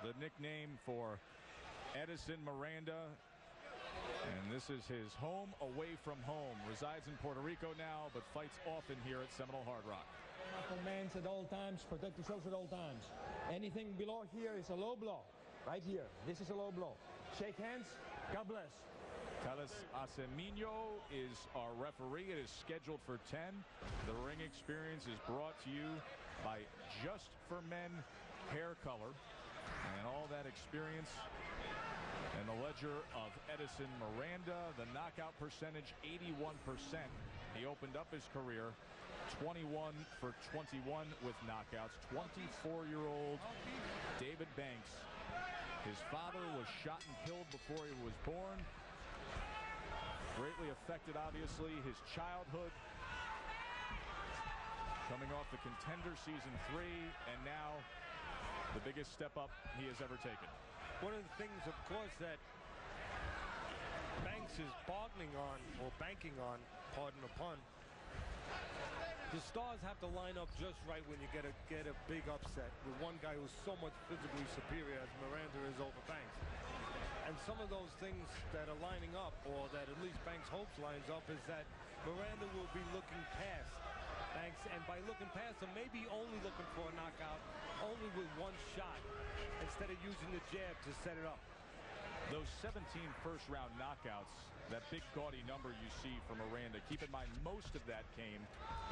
the nickname for Edison Miranda. And this is his home away from home. Resides in Puerto Rico now, but fights often here at Seminole Hard Rock. Commands at all times, protect yourselves at all times. Anything below here is a low blow. Right here, this is a low blow. Shake hands, God bless. Carlos Acemino is our referee. It is scheduled for 10. The ring experience is brought to you by Just for Men Hair Color. And all that experience and the ledger of Edison Miranda. The knockout percentage, 81%. He opened up his career 21 for 21 with knockouts. 24-year-old David Banks. His father was shot and killed before he was born. Greatly affected, obviously, his childhood. Coming off the Contender Season 3, and now the biggest step up he has ever taken. One of the things, of course, that Banks is bargaining on, or banking on, pardon the pun, the stars have to line up just right when you get a big upset with one guy who's so much physically superior as Miranda is over Banks. And some of those things that are lining up, or that at least Banks hopes lines up, is that Miranda will be looking past Banks, and by looking past him, maybe only looking for a knockout, only with one shot, instead of using the jab to set it up. Those 17 first-round knockouts, that big gaudy number you see from Miranda, keep in mind most of that came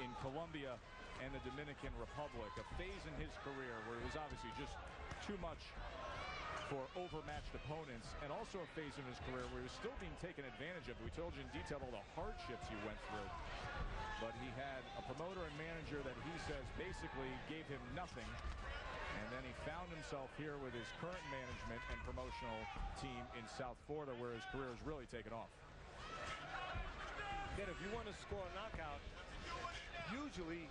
in Colombia and the Dominican Republic, a phase in his career where it was obviously just too much for overmatched opponents, and also a phase in his career where he was still being taken advantage of. We told you in detail all the hardships he went through, but he had a promoter and manager that he says basically gave him nothing. And then he found himself here with his current management and promotional team in South Florida, where his career has really taken off. Again, if you want to score a knockout, usually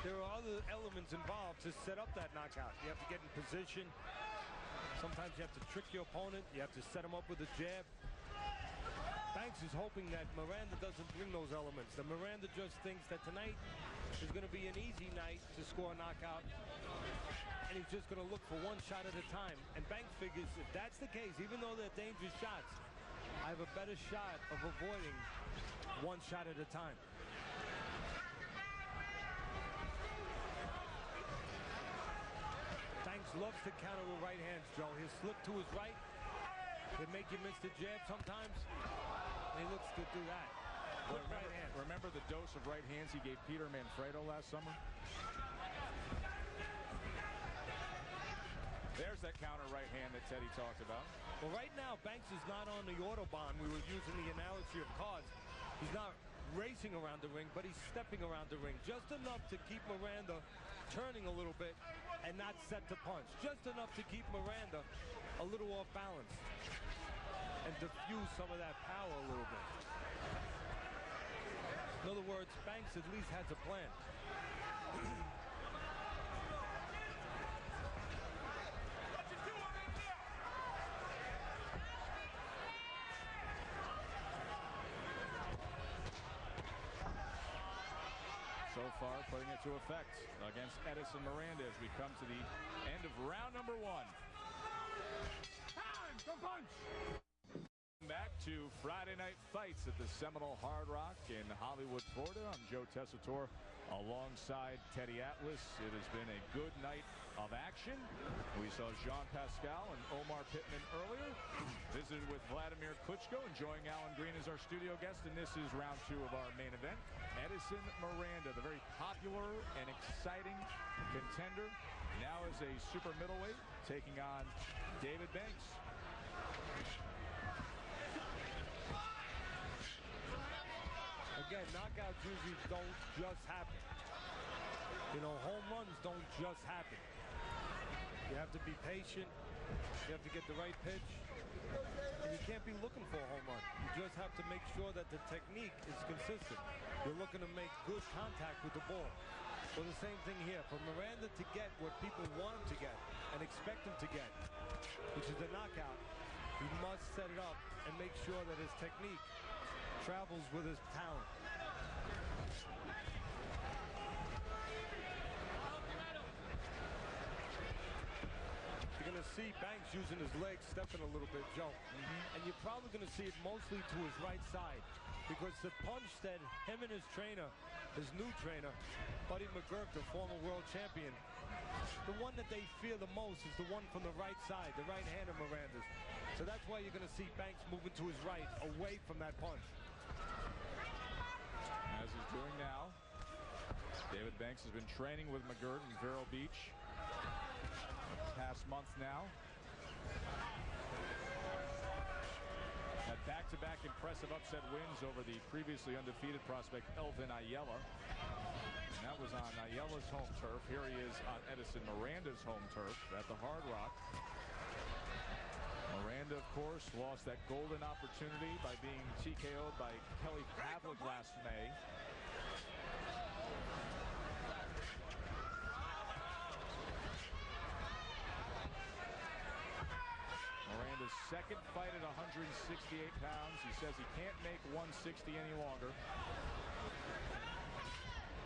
there are other elements involved to set up that knockout. You have to get in position. Sometimes you have to trick your opponent. You have to set him up with a jab. Banks is hoping that Miranda doesn't bring those elements. That Miranda just thinks that tonight is going to be an easy night to score a knockout, and he's just going to look for one shot at a time. And Banks figures if that's the case, even though they're dangerous shots, I have a better shot of avoiding one shot at a time. Banks loves to counter with right hands, Joe. He'll slip to his right. He'll make you miss the jab sometimes. And he looks to do that. Well, remember the dose of right hands he gave Peter Manfredo last summer? There's that counter right hand that Teddy talked about. Well, right now, Banks is not on the Autobahn. We were using the analogy of cars. He's not racing around the ring, but he's stepping around the ring. Just enough to keep Miranda turning a little bit and not set to punch. Just enough to keep Miranda a little off balance and diffuse some of that power a little bit. In other words, Banks at least has a plan. So far, putting it to effect against Edison Miranda as we come to the end of round number 1. Time to punch! Back to Friday Night Fights at the Seminole Hard Rock in Hollywood, Florida. I'm Joe Tessitore alongside Teddy Atlas. It has been a good night of action. We saw Jean Pascal and Omar Pittman earlier. Visited with Vladimir Klitschko, enjoying Alan Green as our studio guest, and this is round 2 of our main event. Edison Miranda, the very popular and exciting contender, now as a super middleweight, taking on David Banks. Again, knockouts usually don't just happen. You know, home runs don't just happen. You have to be patient. You have to get the right pitch. And you can't be looking for a home run. You just have to make sure that the technique is consistent. You're looking to make good contact with the ball. Well, the same thing here. For Miranda to get what people want him to get and expect him to get, which is the knockout, he must set it up and make sure that his technique travels with his talent. You're going see Banks using his legs, stepping a little bit, Joe. And you're probably going to see it mostly to his right side. Because the punch that him and his trainer, his new trainer, Buddy McGurk, the former world champion, the one that they fear the most is the one from the right side, the right hand of Miranda's. So that's why you're going to see Banks moving to his right, away from that punch. As he's doing now. David Banks has been training with McGirt in Vero Beach the past month now. Had back-to-back impressive upset wins over the previously undefeated prospect Elvin Ayala. And that was on Ayala's home turf. Here he is on Edison Miranda's home turf at the Hard Rock. Miranda, of course, lost that golden opportunity by being TKO'd by Kelly Pavlik last May. Miranda's second fight at 168 pounds. He says he can't make 160 any longer.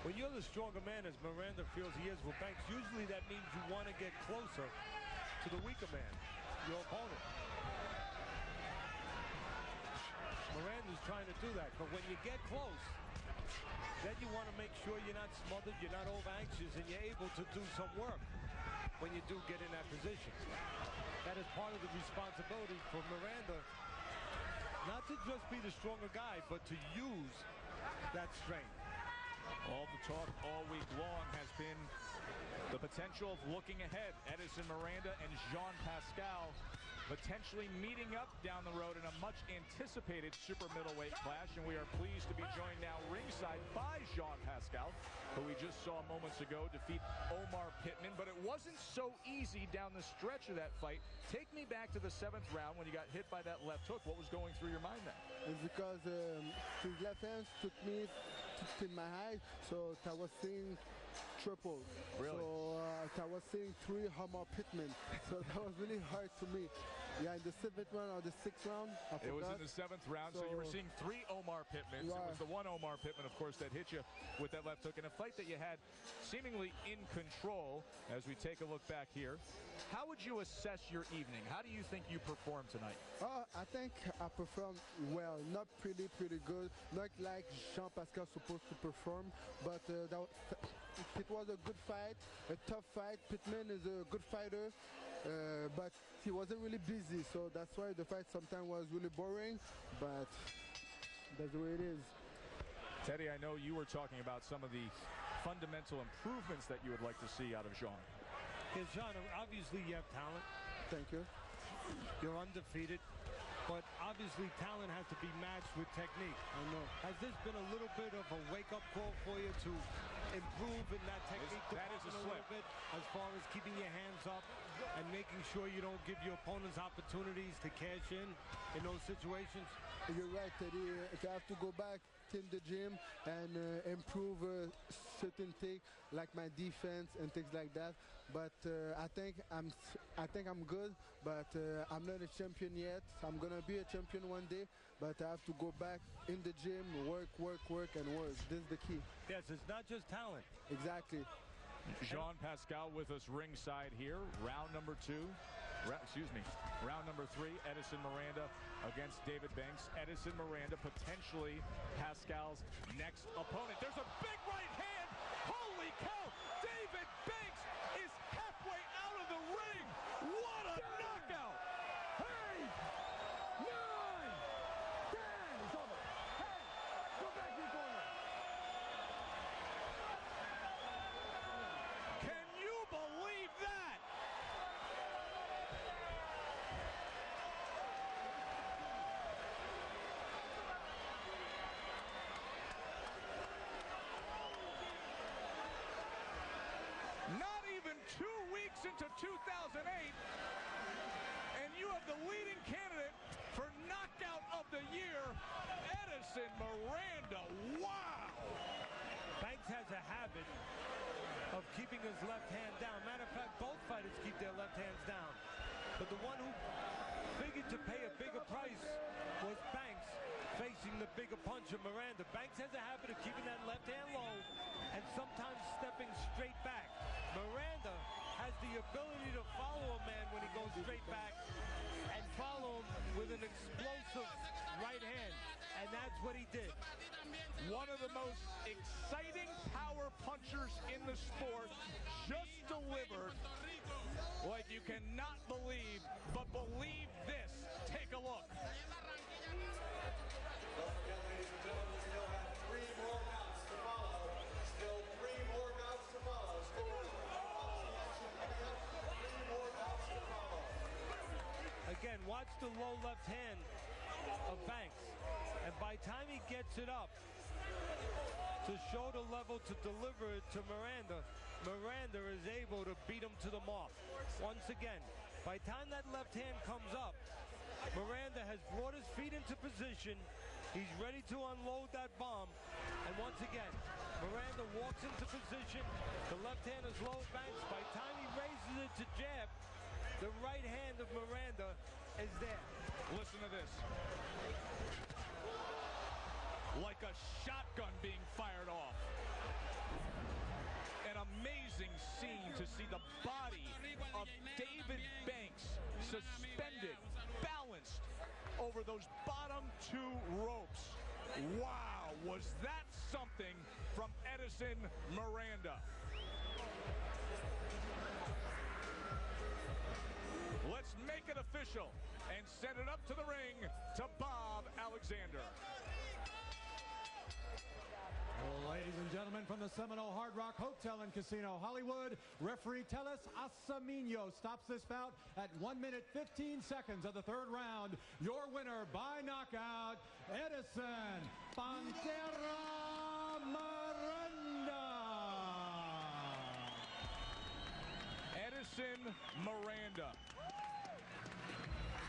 When you're the stronger man, as Miranda feels he is with Banks, usually that means you want to get closer to the weaker man, your opponent. Miranda's trying to do that, but when you get close, then you want to make sure you're not smothered, you're not over-anxious, and you're able to do some work when you do get in that position. That is part of the responsibility for Miranda, not to just be the stronger guy, but to use that strength. All the talk all week long has been the potential of looking ahead. Edison Miranda and Jean Pascal potentially meeting up down the road in a much anticipated super middleweight clash, and we are pleased to be joined now ringside by Jean Pascal, who we just saw moments ago defeat Omar Pittman, but it wasn't so easy down the stretch of that fight. Take me back to the 7th round when you got hit by that left hook. What was going through your mind then? It's because his left hand took me in my eye, so I was seeing triple. Really? So I was seeing 3 Omar Pittman. So that was really hard to me. Yeah, in the 7th round or the 6th round, I forgot. It was in the 7th round, so you were seeing 3 Omar Pittmans. Right. It was the one Omar Pittman, of course, that hit you with that left hook in a fight that you had seemingly in control. As we take a look back here, how would you assess your evening? How do you think you performed tonight? I think I performed well. Not pretty good. Not like Jean Pascal supposed to perform, but it was a good fight, a tough fight. Pittman is a good fighter, but he wasn't really busy, so that's why the fight sometimes was really boring, but that's the way it is. Teddy, I know you were talking about some of the fundamental improvements that you would like to see out of Jean. Yeah, Jean, obviously you have talent. Thank you. You're undefeated, but obviously talent has to be matched with technique. I know. Has this been a little bit of a wake-up call for you to improve in that technique That is a department a little bit, as far as keeping your hands up and making sure you don't give your opponents opportunities to cash in those situations? You're right, Teddy. I have to go back in the gym and improve certain things like my defense and things like that. But I think I'm good, but I'm not a champion yet. I'm gonna be a champion one day, but I have to go back in the gym, work, and work. This is the key. Yes, it's not just talent. Exactly. Jean Pascal with us ringside here. Round number 3, Edison Miranda against David Banks. Edison Miranda potentially Pascal's next opponent. There's a big right hand. Holy cow! David Banks is halfway out of the ring. What a knockout! 8, 9, 10. It's over. Hey, go back to the corner. Can you believe that? Not even 2 weeks into 2008, and you have the leading candidate for knockout of the year, Edison Miranda. Wow! Banks has a habit of keeping his left hand down. Matter of fact, both fighters keep their left hands down. But the one who figured to pay a bigger price was Banks, facing the bigger puncher, Miranda. Banks has a habit of keeping that left hand low and sometimes stepping straight back. Miranda has the ability to follow a man when he goes straight back and follow him with an explosive right hand. And that's what he did. One of the most exciting power punchers in the sport just delivered what you cannot believe, but believe this. Take a look. Again, watch the low left hand of Banks. And by the time he gets it up to shoulder level to deliver it to Miranda, Miranda is able to beat him to the mark. Once again, by the time that left hand comes up, Miranda has brought his feet into position. He's ready to unload that bomb. And once again, Miranda walks into position. The left hand is low. Banks, by the time he raises it to jab, the right hand of Miranda is there. Listen to this. Like a shotgun being fired off. An amazing scene to see the body of David Banks suspended, balanced over those bottom two ropes. Wow, was that something from Edison Miranda. Let's make it official and send it up to the ring to Bob Alexander. Ladies and gentlemen, from the Seminole Hard Rock Hotel and Casino Hollywood, referee Teles Asamino stops this bout at 1 minute 15 seconds of the third round. Your winner by knockout, Edison Pantera Miranda. Edison Miranda.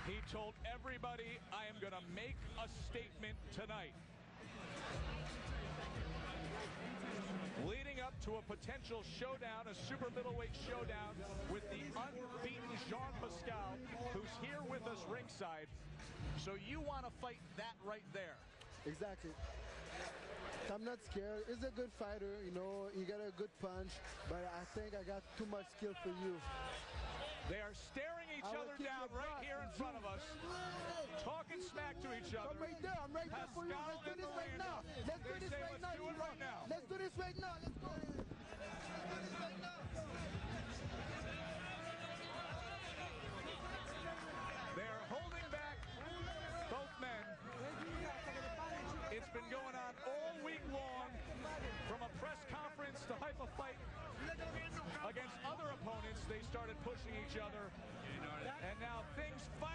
He told everybody, I am going to make a statement tonight. Leading up to a potential showdown, a super middleweight showdown with the unbeaten Jean Pascal, who's here with us ringside. So you want to fight that right there. Exactly. I'm not scared. He's a good fighter, you know. He got a good punch, but I think I got too much skill for you. They are staring each other down right here in front of us, talking smack to each other. I'm right there. I'm right there for you. Let's do this right now. Let's do this right now. Let's do it right now. Let's do this right now. Let's go. They are holding back both men. It's been going on all week long, from a press conference to hype a fight against other opponents. They started pushing each other, and now things finally